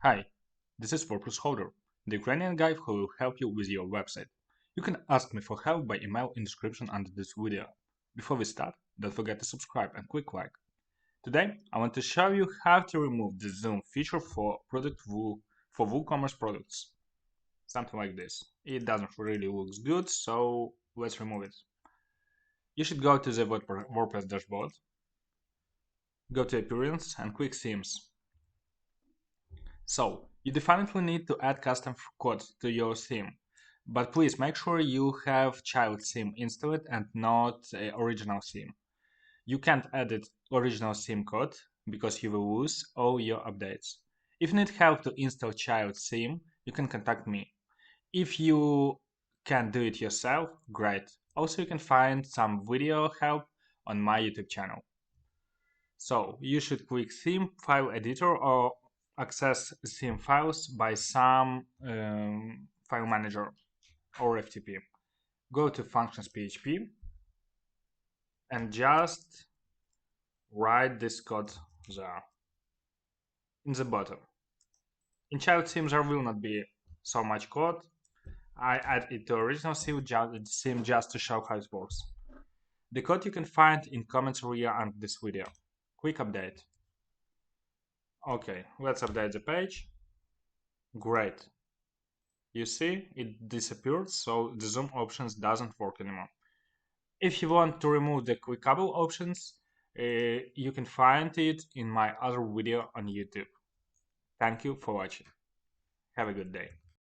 Hi, this is wpholder, the Ukrainian guy who will help you with your website. You can ask me for help by email in description under this video. Before we start, don't forget to subscribe and click like. Today, I want to show you how to remove the zoom feature for WooCommerce products. Something like this. It doesn't really look good, so let's remove it. You should go to the WordPress dashboard, go to Appearance and click Themes. So, you definitely need to add custom code to your theme, but please make sure you have child theme installed and not original theme. You can't edit original theme code because you will lose all your updates. If you need help to install child theme, you can contact me. If you can do it yourself, great. Also, you can find some video help on my YouTube channel. So you should click Theme File Editor or access theme files by some file manager or FTP. Go to functions PHP and just write this code there in the bottom. In child theme there will not be so much code. I add it to original theme just to show how it works. The code you can find in comments area under this video. Quick update. Okay, let's update the page. Great. You see, it disappeared, so the zoom options doesn't work anymore. If you want to remove the clickable options, you can find it in my other video on YouTube. Thank you for watching. Have a good day.